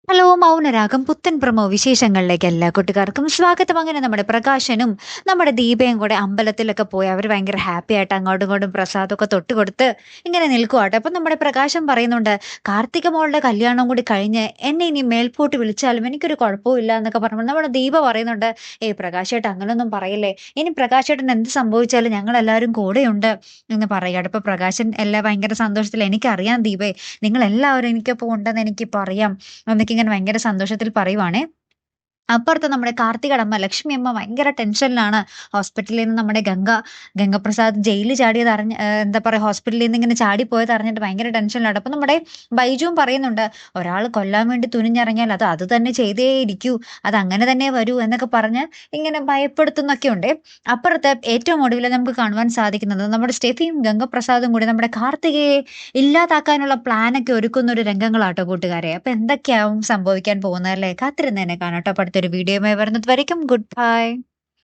Hello Mounaragam പുത്തൻ promo വിശേഷങ്ങളിലേക്ക് എല്ലാ കൂട്ടുകാർക്കും സ്വാഗതം. അങ്ങനെ നമ്മുടെ പ്രകാശനും നമ്മുടെ ദീപയും കൂടെ അമ്പലത്തിലൊക്കെ പോയി അവർ ഭയങ്കര ഹാപ്പി ആയിട്ട് അങ്ങോട്ടും ഇങ്ങോട്ടും പ്രസാദമൊക്കെ തൊട്ട് കൊടുത്ത് ഇങ്ങനെ നിൽക്കുവാട്ടെ. അപ്പം നമ്മുടെ പ്രകാശം പറയുന്നുണ്ട്, കാർത്തിക മോളുടെ കല്യാണം കൂടി കഴിഞ്ഞ് എന്നെ ഇനി മേൽപോട്ട് വിളിച്ചാലും എനിക്കൊരു കുഴപ്പവും ഇല്ല എന്നൊക്കെ പറയുമ്പോൾ നമ്മുടെ ദീപ പറയുന്നുണ്ട്, ഏയ് പ്രകാശേട്ടൻ അങ്ങനൊന്നും പറയല്ലേ, ഇനി പ്രകാശേട്ടൻ എന്ത് സംഭവിച്ചാലും ഞങ്ങൾ എല്ലാവരും കൂടെയുണ്ട് എന്ന് പറയുകയാണ്. അപ്പൊ പ്രകാശൻ എല്ലാം ഭയങ്കര സന്തോഷത്തിൽ, എനിക്കറിയാം ദീപേ, നിങ്ങൾ എല്ലാവരും എനിക്കൊപ്പം ഉണ്ടെന്ന് എനിക്കിപ്പോ അറിയാം എന്നൊക്കെ ഇങ്ങനെ ഭയങ്കര സന്തോഷത്തിൽ പറയുവാണേ. അപ്പുറത്ത് നമ്മുടെ കാർത്തികയുടെ അമ്മ ലക്ഷ്മി അമ്മ ഭയങ്കര ടെൻഷനിലാണ്. ഹോസ്പിറ്റലിൽ നിന്ന് നമ്മുടെ ഗംഗപ്രസാദ് ജയിലിൽ ചാടിയത് അറിഞ്ഞ് എന്താ പറയാ, ഹോസ്പിറ്റലിൽ നിന്ന് ഇങ്ങനെ ചാടിപ്പോയത് അറിഞ്ഞിട്ട് ഭയങ്കര ടെൻഷനിലാണ്. അപ്പൊ നമ്മുടെ ബൈജുവും പറയുന്നുണ്ട്, ഒരാൾ കൊല്ലാൻ വേണ്ടി തുനിഞ്ഞിറങ്ങിയാൽ അത് തന്നെ ചെയ്തേ ഇരിക്കൂ, അത് അങ്ങനെ തന്നെ വരൂ എന്നൊക്കെ പറഞ്ഞ് ഇങ്ങനെ ഭയപ്പെടുത്തുന്നൊക്കെ ഉണ്ട്. അപ്പുറത്ത് ഏറ്റവും ഒടുവിൽ നമുക്ക് കാണുവാൻ സാധിക്കുന്നത് നമ്മുടെ സ്റ്റെഫിയും ഗംഗപ്രസാദും കൂടി നമ്മുടെ കാർത്തികയെ ഇല്ലാതാക്കാനുള്ള പ്ലാനൊക്കെ ഒരുക്കുന്ന ഒരു രംഗങ്ങളാട്ടോ കൂട്ടുകാരെ. അപ്പൊ എന്തൊക്കെയാവും സംഭവിക്കാൻ പോകുന്നത് അല്ലേ? കാത്തിരുന്ന് തന്നെ കാണാട്ടോ. അടുത്തൊരു വീഡിയോയുമായി വരുന്നത് വരയ്ക്കും ഗുഡ് ബൈ.